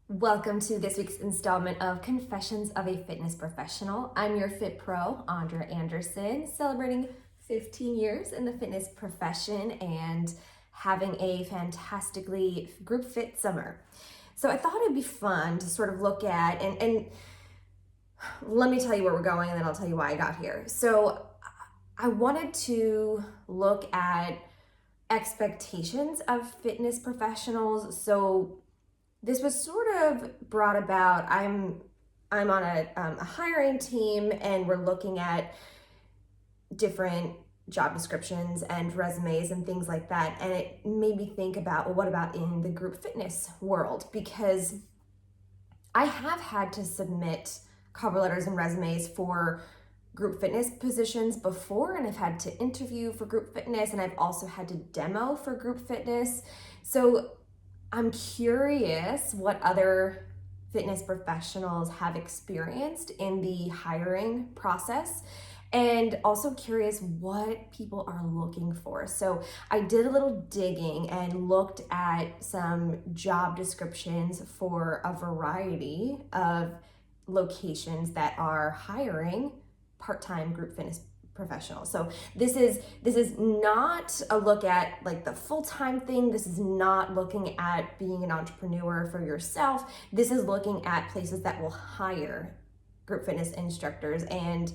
Welcome to this week's installment of Confessions of a Fitness Professional. I'm your Fit Pro, Andra Anderson, celebrating 15 years in the fitness profession and having a fantastically group fit summer. So I thought it'd be fun to sort of look at, and let me tell you where we're going and then I'll tell you why I got here. So I wanted to look at expectations of fitness professionals. So this was sort of brought about. I'm on a hiring team, and we're looking at different job descriptions and resumes and things like that. And it made me think about, well, what about in the group fitness world? Because I have had to submit cover letters and resumes for group fitness positions before, and I've had to interview for group fitness, and I've also had to demo for group fitness. So I'm curious what other fitness professionals have experienced in the hiring process, and also curious what people are looking for. So I did a little digging and looked at some job descriptions for a variety of locations that are hiring part-time group fitness professional. So this is not a look at like the full-time thing. This is not looking at being an entrepreneur for yourself. This is looking at places that will hire group fitness instructors and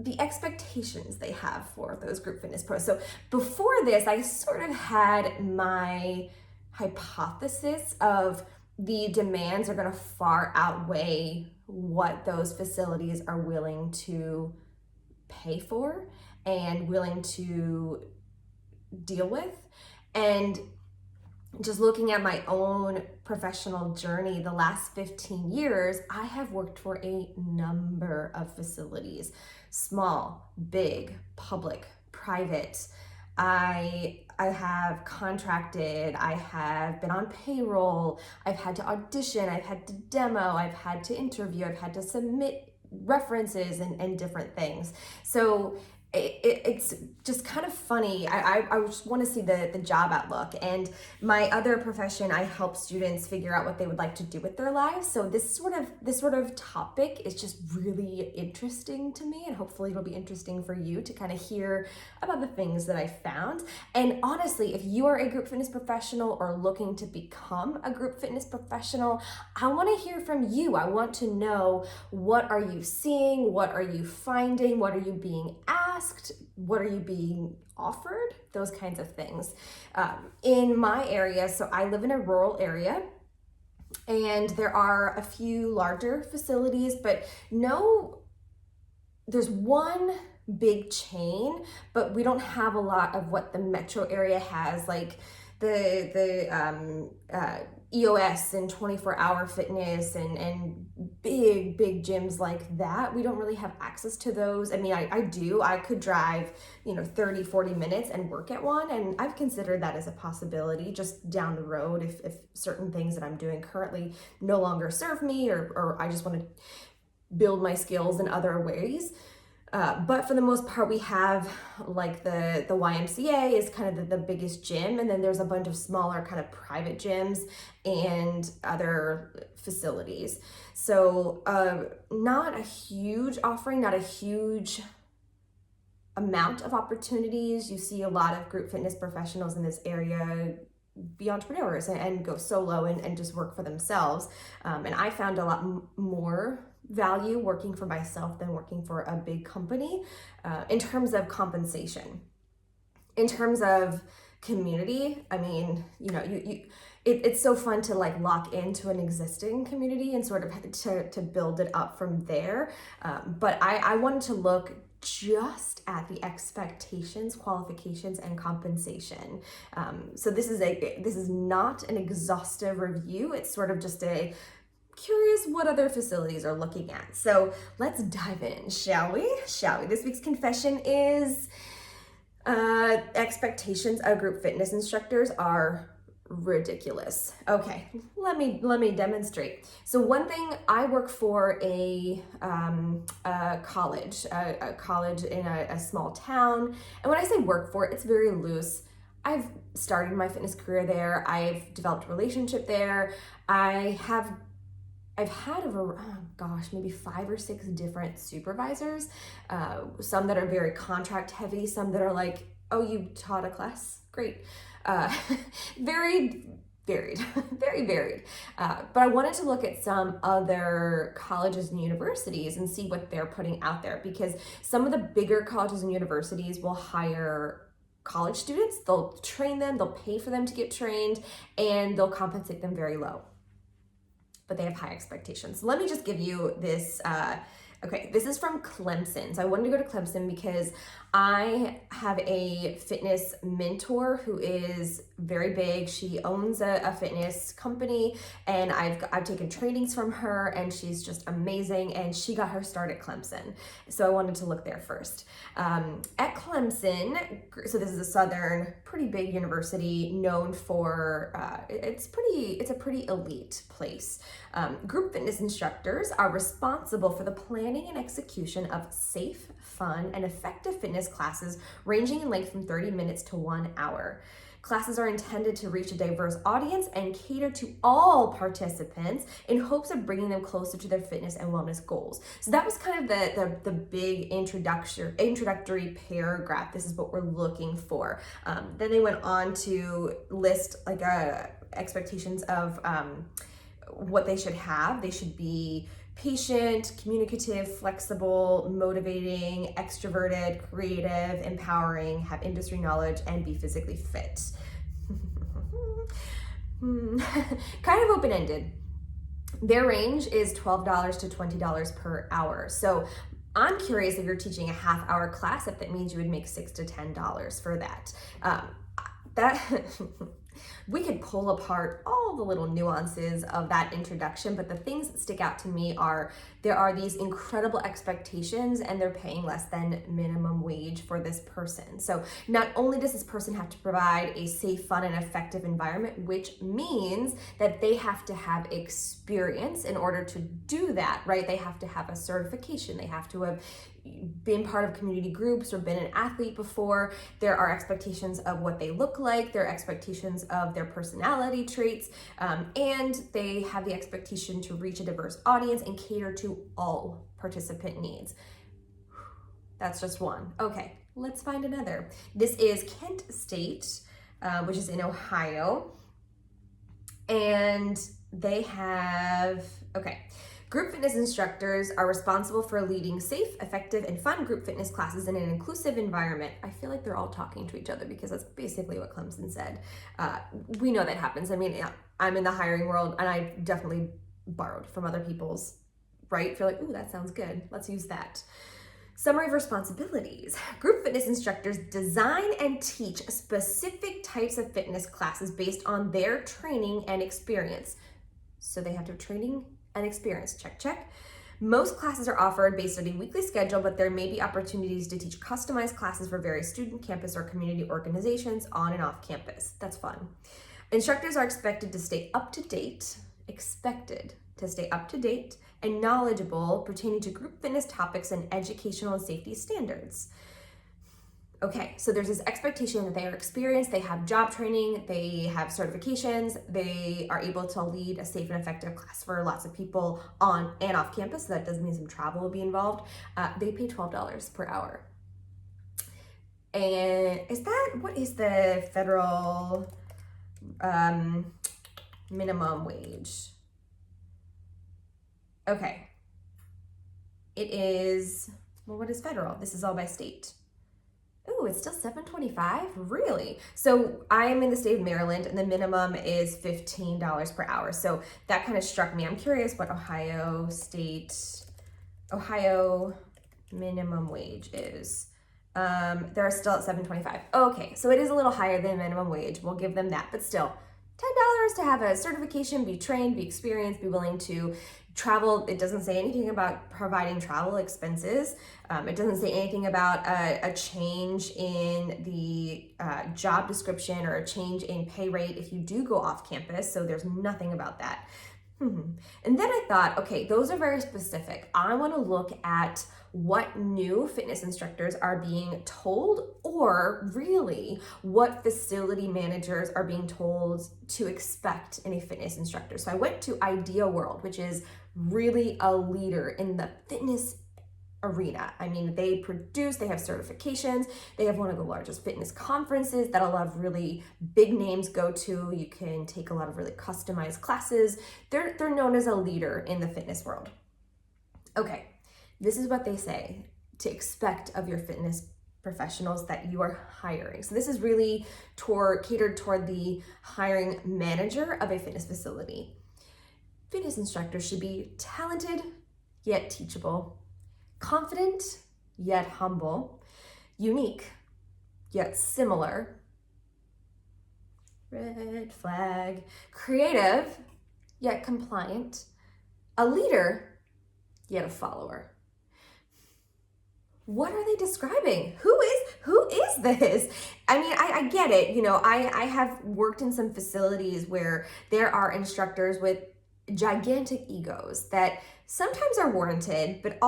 the expectations they have for those group fitness pros. So before this, I sort of had my hypothesis of the demands are going to far outweigh what those facilities are willing to pay for and willing to deal with. And just looking at my own professional journey, the last 15 years, I have worked for a number of facilities, small, big, public, private. I have contracted, I have been on payroll, I've had to audition, I've had to demo, I've had to interview, I've had to submit references and different things. So it's just kind of funny. I just want to see the job outlook. And my other profession, I help students figure out what they would like to do with their lives. So this sort of topic is just really interesting to me, and hopefully it'll be interesting for you to kind of hear about the things that I found. And honestly, if you are a group fitness professional or looking to become a group fitness professional, I want to hear from you. I want to know, what are you seeing? What are you finding? What are you being asked? What are you being offered? Those kinds of things. In my area, so I live in a rural area, and there are a few larger facilities, but there's one big chain, but we don't have a lot of what the metro area has, like the EOS and 24-hour fitness and big gyms like that. We don't really have access to those. I mean, I do. I could drive 30-40 minutes and work at one, and I've considered that as a possibility just down the road if certain things that I'm doing currently no longer serve me, or I just want to build my skills in other ways. But for the most part, we have like the YMCA is kind of the biggest gym, and then there's a bunch of smaller kind of private gyms and other facilities. So not a huge offering, not a huge amount of opportunities. You see a lot of group fitness professionals in this area be entrepreneurs and go solo and just work for themselves. And I found a lot more value working for myself than working for a big company in terms of compensation. In terms of community, I mean, it's so fun to like lock into an existing community and sort of to build it up from there. But I wanted to look just at the expectations, qualifications, and compensation. So this is not an exhaustive review. It's sort of just a curious what other facilities are looking at. So let's dive in, shall we? This week's confession is expectations of group fitness instructors are ridiculous. Okay, let me demonstrate. So one thing, I work for a college in a small town, and when I say work for, it's very loose. I've started my fitness career there. I've developed a relationship there. I've had maybe 5 or 6 different supervisors. Some that are very contract heavy, some that are like, oh, you taught a class? Great. Very varied, very varied. But I wanted to look at some other colleges and universities and see what they're putting out there, because some of the bigger colleges and universities will hire college students, they'll train them, they'll pay for them to get trained, and they'll compensate them very low. But they have high expectations. Let me just give you this. Okay, this is from Clemson. So I wanted to go to Clemson because I have a fitness mentor who is very big. She owns a fitness company, and I've taken trainings from her, and she's just amazing, and she got her start at Clemson. So I wanted to look there first. At Clemson, so this is a southern, pretty big university known for, it's a pretty elite place. Group fitness instructors are responsible for the planning and execution of safe, fun, and effective fitness classes ranging in length from 30 minutes to 1 hour. Classes are intended to reach a diverse audience and cater to all participants in hopes of bringing them closer to their fitness and wellness goals. So that was kind of the big introductory paragraph. This is what we're looking for. Then they went on to list like expectations of what they should have. They should be patient, communicative, flexible, motivating, extroverted, creative, empowering, have industry knowledge, and be physically fit. Kind of open-ended. Their range is $12 to $20 per hour. So I'm curious, if you're teaching a half-hour class, if that means you would make $6 to $10 for that. We could pull apart all the little nuances of that introduction, but the things that stick out to me are there are these incredible expectations, and they're paying less than minimum wage for this person. So not only does this person have to provide a safe, fun, and effective environment, which means that they have to have experience in order to do that, right? They have to have a certification. They have to have been part of community groups or been an athlete before. There are expectations of what they look like. There are expectations of their personality traits, and they have the expectation to reach a diverse audience and cater to all participant needs. That's just one. Okay, let's find another. This is Kent State, which is in Ohio, and they have, okay. Group fitness instructors are responsible for leading safe, effective, and fun group fitness classes in an inclusive environment. I feel like they're all talking to each other because that's basically what Clemson said. We know that happens. I mean, I'm in the hiring world, and I definitely borrowed from other people's, right? Feel like, ooh, that sounds good. Let's use that. Summary of responsibilities. Group fitness instructors design and teach specific types of fitness classes based on their training and experience. So they have to have training and experience, check. Most classes are offered based on a weekly schedule, but there may be opportunities to teach customized classes for various student, campus, or community organizations on and off campus. That's fun. Instructors are expected to stay up to date and knowledgeable pertaining to group fitness topics and educational and safety standards. Okay, so there's this expectation that they are experienced, they have job training, they have certifications, they are able to lead a safe and effective class for lots of people on and off campus, so that does mean some travel will be involved. They pay $12 per hour. And what is the federal minimum wage? Okay, it is, well, what is federal? This is all by state. Oh, it's still $7.25? Really? So I am in the state of Maryland, and the minimum is $15 per hour. So that kind of struck me. I'm curious what Ohio minimum wage is. They're still at $7.25. Okay, so it is a little higher than minimum wage. We'll give them that, but still, $10 to have a certification, be trained, be experienced, be willing to travel. It doesn't say anything about providing travel expenses. It doesn't say anything about a change in the job description or a change in pay rate if you do go off campus. So there's nothing about that. And then I thought, okay, those are very specific. I want to look at what new fitness instructors are being told, or really what facility managers are being told to expect in a fitness instructor. So I went to Idea World, which is really a leader in the fitness arena. I mean, they have certifications, they have one of the largest fitness conferences that a lot of really big names go to. You can take a lot of really customized classes. They're known as a leader in the fitness world. Okay, this is what they say to expect of your fitness professionals that you are hiring. So this is really catered toward the hiring manager of a fitness facility. Fitness instructors should be talented yet teachable, confident yet humble, unique yet similar, red flag, creative yet compliant, a leader yet a follower. What are they describing? Who is this? I mean, I get it. You know, I have worked in some facilities where there are instructors with gigantic egos that sometimes are warranted, but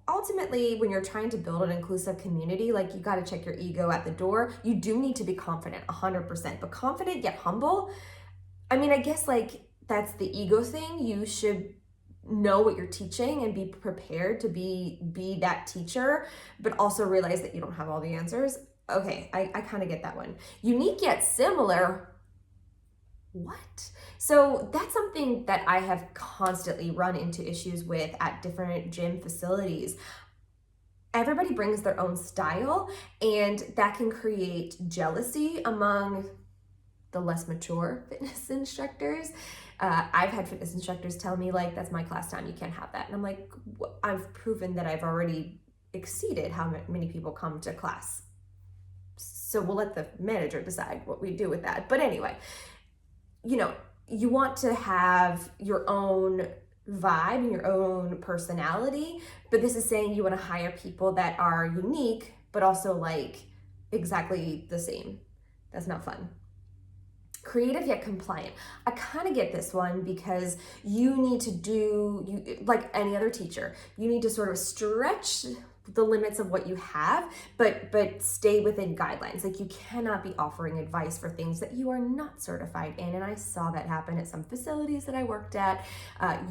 ultimately, when you're trying to build an inclusive community, like, you got to check your ego at the door. You do need to be confident, 100%, but confident yet humble. I mean, I guess like that's the ego thing. You should know what you're teaching and be prepared to be that teacher, but also realize that you don't have all the answers. Okay, I kind of get that one. Unique yet similar. What? So that's something that I have constantly run into issues with at different gym facilities. Everybody brings their own style, and that can create jealousy among the less mature fitness instructors. I've had fitness instructors tell me, like, that's my class time, you can't have that. And I'm like, I've proven that I've already exceeded how many people come to class. So we'll let the manager decide what we do with that. But anyway, you know, you want to have your own vibe and your own personality, but this is saying you want to hire people that are unique, but also like exactly the same. That's not fun. Creative yet compliant. I kind of get this one because you need to do, like any other teacher, you need to sort of stretch the limits of what you have, but stay within guidelines. Like, you cannot be offering advice for things that you are not certified in. And I saw that happen at some facilities that I worked at.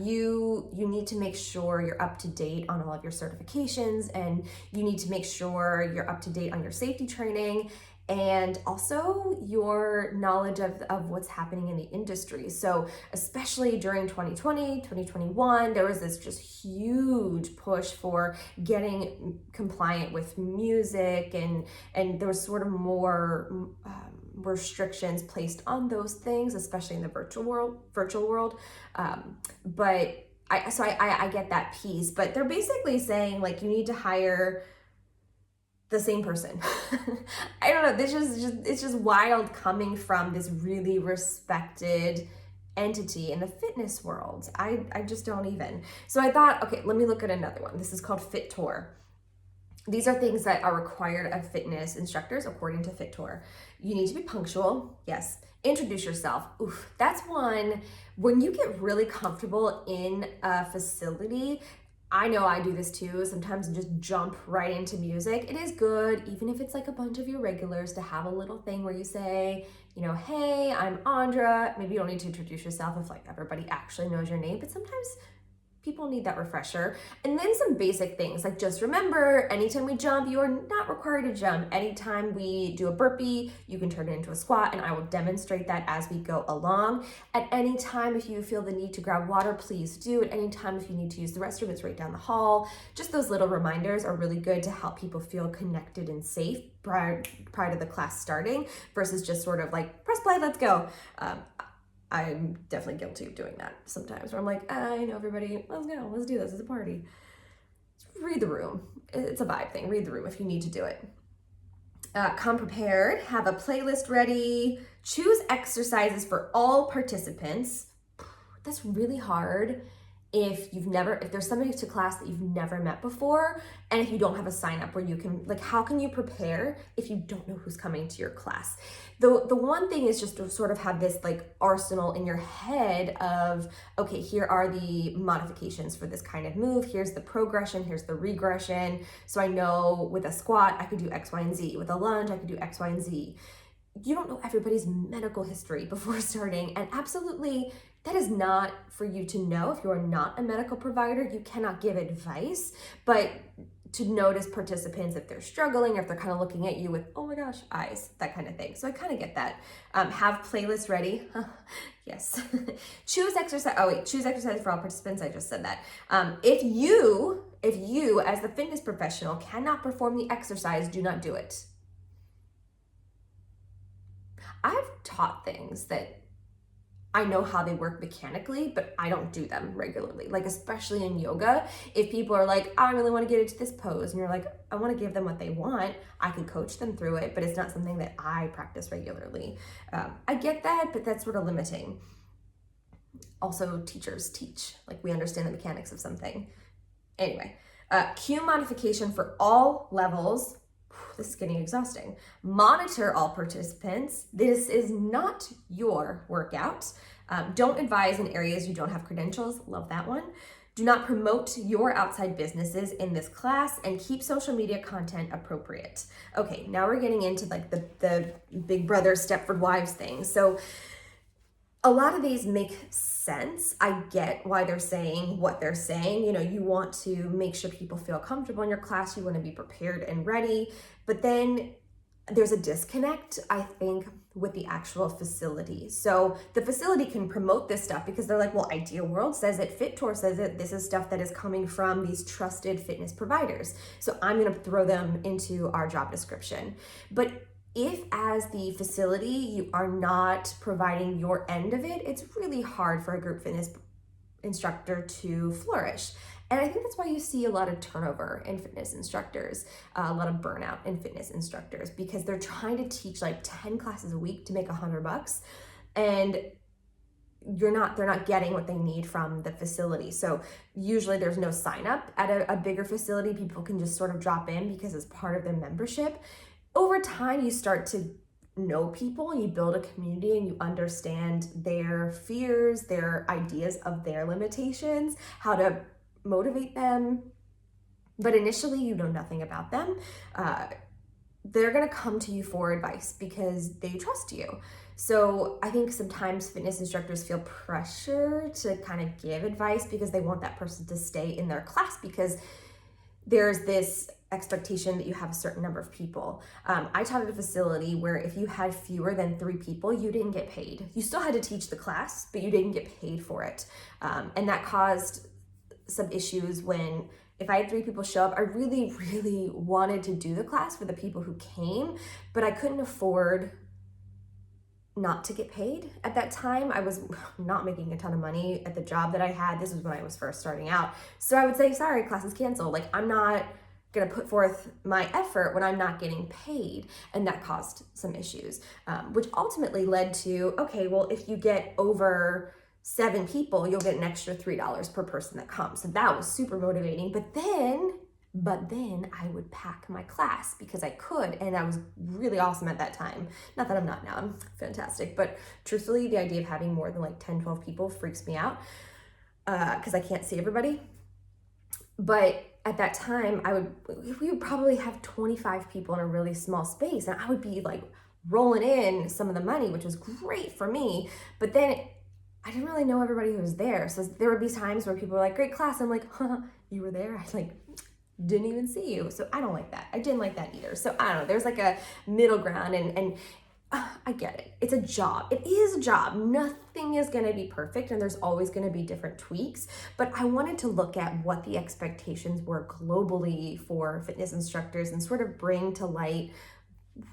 You need to make sure you're up to date on all of your certifications, and you need to make sure you're up to date on your safety training, and also your knowledge of what's happening in the industry. So especially during 2020, 2021, there was this just huge push for getting compliant with music, and there was sort of more restrictions placed on those things, especially in the virtual world. But I get that piece, but they're basically saying, like, you need to hire the same person. I don't know, it's just wild coming from this really respected entity in the fitness world. I just don't even. So I thought, okay, let me look at another one. This is called FitTour. These are things that are required of fitness instructors according to FitTour. You need to be punctual, yes. Introduce yourself. Oof, that's one. When you get really comfortable in a facility, I know I do this too, sometimes just jump right into music. It is good, even if it's like a bunch of your regulars, to have a little thing where you say, you know, hey, I'm Andra. Maybe you don't need to introduce yourself if like everybody actually knows your name, but sometimes people need that refresher. And then some basic things, like, just remember, anytime we jump, you are not required to jump. Anytime we do a burpee, you can turn it into a squat, and I will demonstrate that as we go along. At any time, if you feel the need to grab water, please do. At any time, if you need to use the restroom, it's right down the hall. Just those little reminders are really good to help people feel connected and safe prior to the class starting, versus just sort of like, press play, let's go. I'm definitely guilty of doing that sometimes, where I'm like, I know everybody, let's go, let's do this, it's a party. Just read the room. It's a vibe thing. Read the room if you need to do it. Come prepared, have a playlist ready, choose exercises for all participants. That's really hard. if there's somebody to class that you've never met before, and if you don't have a sign up where you can, like, how can you prepare if you don't know who's coming to your class? The one thing is just to sort of have this like arsenal in your head of, okay, here are the modifications for this kind of move. Here's the progression, here's the regression. So I know with a squat, I could do X, Y, and Z. With a lunge, I could do X, Y, and Z. You don't know everybody's medical history before starting, and absolutely that is not for you to know. If you are not a medical provider, you cannot give advice, but to notice participants if they're struggling or if they're kind of looking at you with, oh my gosh, eyes, that kind of thing. So I kind of get that. Have playlists ready. Yes. Choose exercise. Oh wait, choose exercise for all participants. I just said that. If you as the fitness professional cannot perform the exercise, do not do it. I've taught things that I know how they work mechanically, but I don't do them regularly. Like, especially in yoga, if people are like, I really want to get into this pose, and you're like, I want to give them what they want, I can coach them through it, but it's not something that I practice regularly. I get that, but that's sort of limiting. Also, teachers teach, like, we understand the mechanics of something. Anyway, cue modification for all levels. This is getting exhausting. Monitor all participants. This is not your workout. Don't advise in areas you don't have credentials. Love that one. Do not promote your outside businesses in this class, and keep social media content appropriate. Okay, now we're getting into like the Big Brother Stepford Wives thing. So a lot of these make sense. I get why they're saying what they're saying. You know, you want to make sure people feel comfortable in your class. You want to be prepared and ready. But then there's a disconnect, I think, with the actual facility. So the facility can promote this stuff because they're like, well, Ideal World says it, FitTour says it. This is stuff that is coming from these trusted fitness providers. So I'm going to throw them into our job description. But if as the facility you are not providing your end of it, it's really hard for a group fitness instructor to flourish. And I think that's why you see a lot of turnover in fitness instructors, a lot of burnout in fitness instructors, because they're trying to teach like 10 classes a week to make $100, and they're not getting what they need from the facility. So usually there's no sign up at a bigger facility. People can just sort of drop in because it's part of their membership. Over time, you start to know people, and you build a community, and you understand their fears, their ideas of their limitations, how to motivate them. But initially, you know nothing about them. They're going to come to you for advice because they trust you. So I think sometimes fitness instructors feel pressure to kind of give advice because they want that person to stay in their class, because there's this expectation that you have a certain number of people. I taught at a facility where if you had fewer than 3 people, you didn't get paid. You still had to teach the class, but you didn't get paid for it. And that caused some issues when, if I had 3 people show up, I really, really wanted to do the class for the people who came, but I couldn't afford not to get paid. At that time, I was not making a ton of money at the job that I had. This was when I was first starting out. So I would say, sorry, class is canceled. Like, I'm not going to put forth my effort when I'm not getting paid. And that caused some issues, which ultimately led to, okay, well, if you get over 7 people, you'll get an extra $3 per person that comes. So that was super motivating. But then I would pack my class because I could, and I was really awesome at that time. Not that I'm not now, I'm fantastic. But truthfully, the idea of having more than like 10, 12 people freaks me out because I can't see everybody. But at that time, we would probably have 25 people in a really small space, and I would be like rolling in some of the money, which was great for me. But then I didn't really know everybody who was there. So there would be times where people were like, great class. I'm like, you were there? I like didn't even see you. So I don't like that. I didn't like that either. So I don't know. There's like a middle ground, and I get it. It's a job. It is a job. Nothing is going to be perfect, and there's always going to be different tweaks. But I wanted to look at what the expectations were globally for fitness instructors and sort of bring to light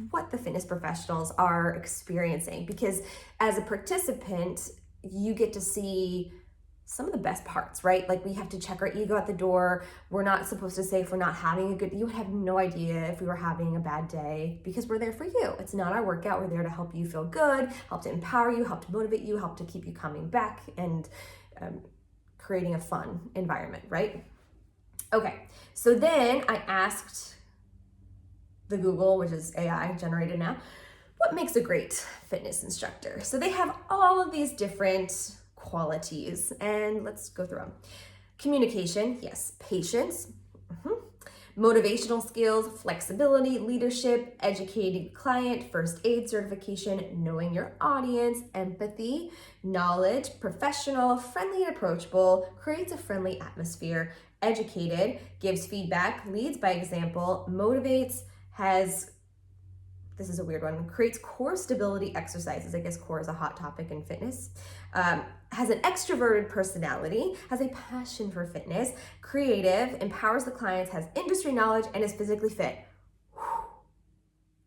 what the fitness professionals are experiencing. Because as a participant, you get to see some of the best parts, right? Like, we have to check our ego at the door. We're not supposed to say if we're not having a good, you would have no idea if we were having a bad day, because we're there for you. It's not our workout. We're there to help you feel good, help to empower you, help to motivate you, help to keep you coming back. And creating a fun environment, right? Okay, so then I asked the Google, which is AI generated now, what makes a great fitness instructor? So they have all of these different qualities, and let's go through them. Communication, yes. Patience, motivational skills, flexibility, leadership, educating client, first aid certification, knowing your audience, empathy, knowledge, professional, friendly and approachable, creates a friendly atmosphere, educated, gives feedback, leads by example, motivates, this is a weird one, creates core stability exercises. I guess core is a hot topic in fitness. Has an extroverted personality, has a passion for fitness, creative, empowers the clients, has industry knowledge, and is physically fit. Whew.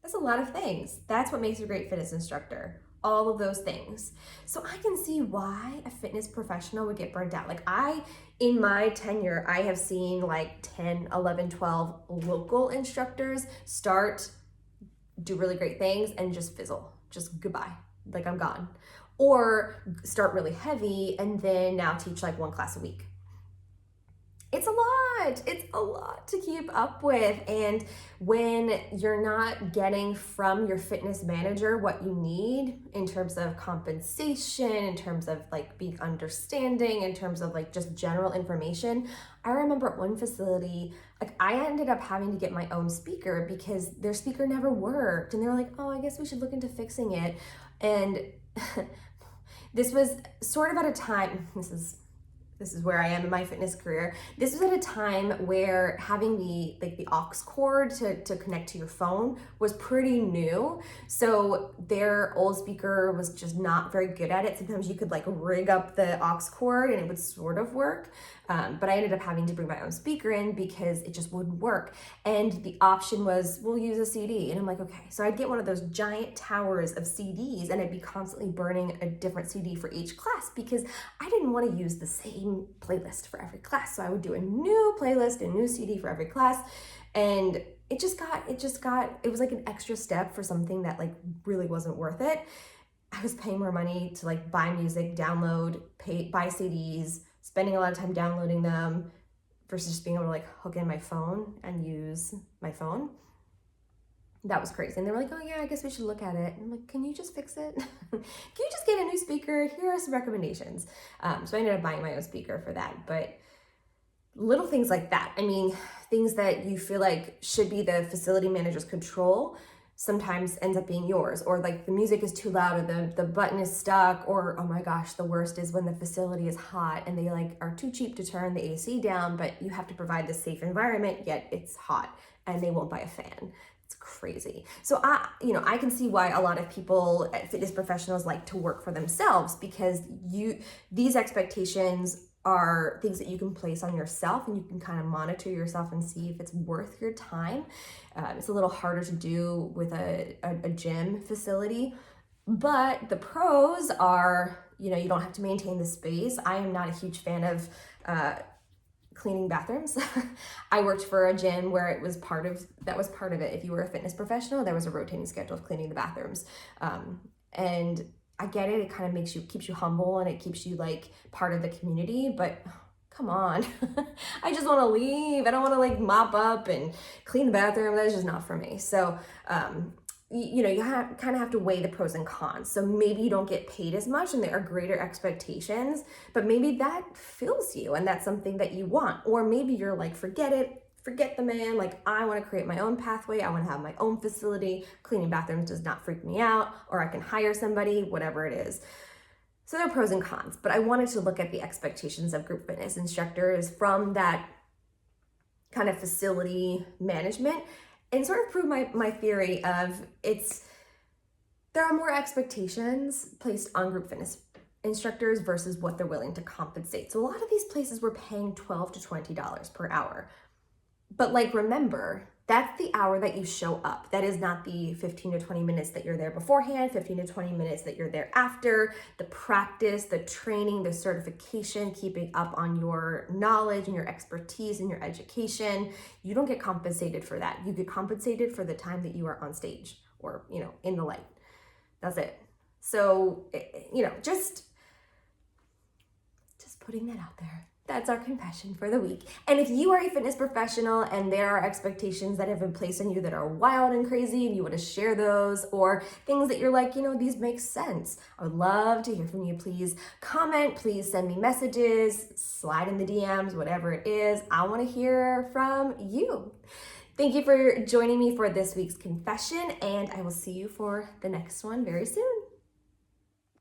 That's a lot of things. That's what makes a great fitness instructor. All of those things. So I can see why a fitness professional would get burnt out. Like in my tenure, I have seen like 10, 11, 12 local instructors do really great things and just fizzle, just goodbye, like I'm gone. Or start really heavy and then now teach like one class a week. It's a lot to keep up with. And when you're not getting from your fitness manager what you need in terms of compensation, in terms of like being understanding, in terms of like just general information. I remember at one facility, like I ended up having to get my own speaker because their speaker never worked. And they were like, oh, I guess we should look into fixing it. And this was sort of at a time, this is where I am in my fitness career. This was at a time where having the aux cord to connect to your phone was pretty new. So their old speaker was just not very good at it. Sometimes you could like rig up the aux cord and it would sort of work. But I ended up having to bring my own speaker in because it just wouldn't work. And the option was, we'll use a CD. And I'm like, okay. So I'd get one of those giant towers of CDs and I'd be constantly burning a different CD for each class because I didn't want to use the same playlist for every class. So I would do a new playlist, a new CD for every class. And it was like an extra step for something that like really wasn't worth it. I was paying more money to like buy music, download, buy CDs, spending a lot of time downloading them versus just being able to like hook in my phone and use my phone. That was crazy. And they were like, oh yeah, I guess we should look at it. And I'm like, can you just fix it? Can you just get a new speaker? Here are some recommendations. So I ended up buying my own speaker for that. But little things like that. I mean, things that you feel like should be the facility manager's control sometimes ends up being yours, or like the music is too loud, or the button is stuck, or oh my gosh, the worst is when the facility is hot and they like are too cheap to turn the AC down, but you have to provide this safe environment, yet it's hot and they won't buy a fan. It's crazy. So I can see why a lot of people, fitness professionals, like to work for themselves because these expectations are things that you can place on yourself and you can kind of monitor yourself and see if it's worth your time. It's a little harder to do with a gym facility, but the pros are, you don't have to maintain the space. I am not a huge fan of cleaning bathrooms. I worked for a gym where that was part of it. If you were a fitness professional, there was a rotating schedule of cleaning the bathrooms. And I get it. It kind of keeps you humble and it keeps you like part of the community, but come on. I just want to leave. I don't want to like mop up and clean the bathroom. That's just not for me. So, you kind of have to weigh the pros and cons. So maybe you don't get paid as much and there are greater expectations, but maybe that fills you and that's something that you want. Or maybe you're like, forget it. Forget the man, like I want to create my own pathway. I want to have my own facility. Cleaning bathrooms does not freak me out, or I can hire somebody, whatever it is. So there are pros and cons, but I wanted to look at the expectations of group fitness instructors from that kind of facility management and sort of prove my theory of there are more expectations placed on group fitness instructors versus what they're willing to compensate. So a lot of these places were paying $12 to $20 per hour. But like, remember, that's the hour that you show up. That is not the 15 to 20 minutes that you're there beforehand, 15 to 20 minutes that you're there after, the practice, the training, the certification, keeping up on your knowledge and your expertise and your education. You don't get compensated for that. You get compensated for the time that you are on stage or, in the light. That's it. So, just putting that out there. That's our confession for the week. And if you are a fitness professional and there are expectations that have been placed on you that are wild and crazy and you want to share those, or things that you're like, these make sense, I would love to hear from you. Please comment, please send me messages, slide in the DMs, whatever it is. I want to hear from you. Thank you for joining me for this week's confession, and I will see you for the next one very soon.